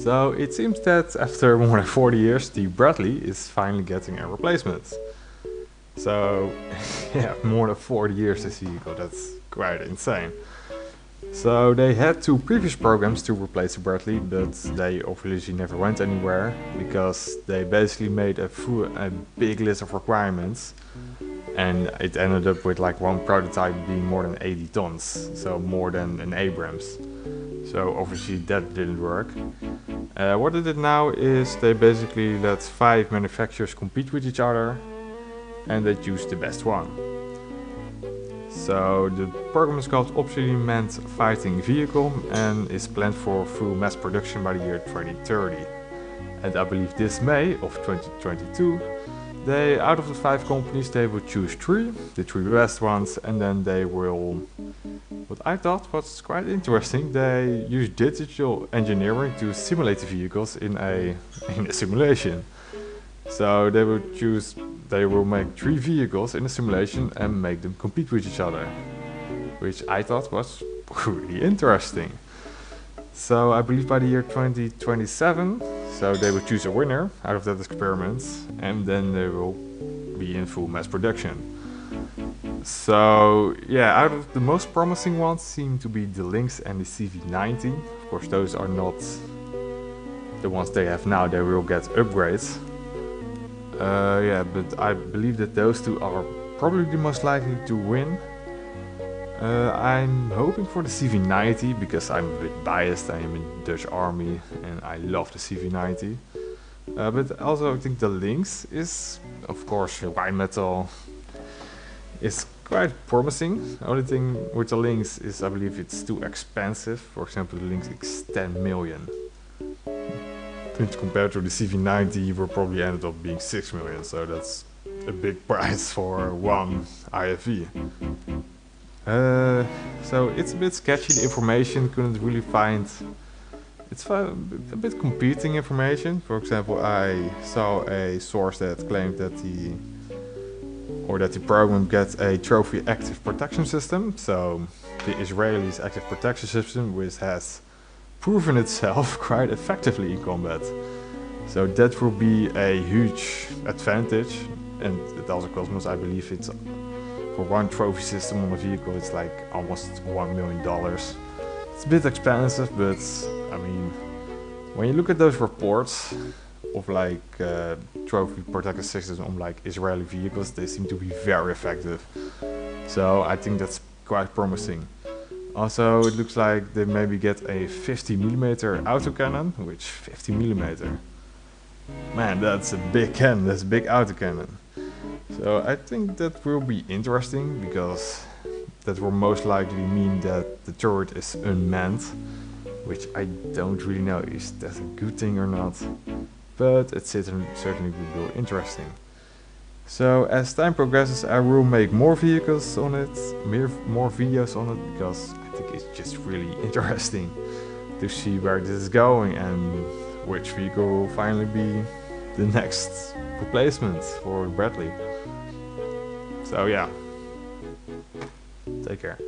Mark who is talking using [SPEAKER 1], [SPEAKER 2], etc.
[SPEAKER 1] So it seems that after more than 40 years, the Bradley is finally getting a replacement. So yeah, more than 40 years this vehicle, that's quite insane. So they had two previous programs to replace the Bradley, but they obviously never went anywhere because they basically made a big list of requirements, and it ended up with like one prototype being more than 80 tons, so more than an Abrams. So obviously that didn't work. What they did now is they basically let 5 manufacturers compete with each other, and they choose the best one. So the program is called Optionally Manned Fighting Vehicle and is planned for full mass production by the year 2030. And I believe this May of 2022, out of the 5 companies, they will choose 3, the 3 best ones, and then they will, what I thought was quite interesting, they use digital engineering to simulate the vehicles in a simulation. So they will make 3 vehicles in a simulation and make them compete with each other, which I thought was really interesting. So I believe by the year 2027, so they will choose a winner out of that experiment, and then they will be in full mass production. So yeah, out of the most promising ones seem to be the Lynx and the CV90. Of course, those are not the ones they have now, they will get upgrades. Yeah, but I believe that those 2 are probably the most likely to win. I'm hoping for the CV90 because I'm a bit biased. I am in the Dutch army and I love the CV90. But also I think the Lynx is, of course, Rheinmetall is quite promising. The only thing with the Lynx is I believe it's too expensive. For example, the Lynx is 10 million. Compared to the CV90, will probably ended up being 6 million, so that's a big price for one IFV. So it's a bit sketchy, the information, couldn't really find, it's a bit competing information. For example, I saw a source that claimed that the program gets a trophy active protection system, so the Israelis active protection system, which has proven itself quite effectively in combat. So that will be a huge advantage, and it also costs, I believe it's for one trophy system on a vehicle, it's like almost $1 million. It's a bit expensive, but I mean, when you look at those reports of like trophy protected systems on like Israeli vehicles, they seem to be very effective. So I think that's quite promising. Also, it looks like they maybe get a 50mm autocannon, which 50mm. Man, that's a big cannon, that's a big autocannon. So I think that will be interesting because that will most likely mean that the turret is unmanned, which I don't really know is that a good thing or not, but it certainly will be interesting. So as time progresses, I will make more vehicles on it, more videos on it, because I think it's just really interesting to see where this is going and which vehicle will finally be the next replacement for Bradley. So yeah, take care.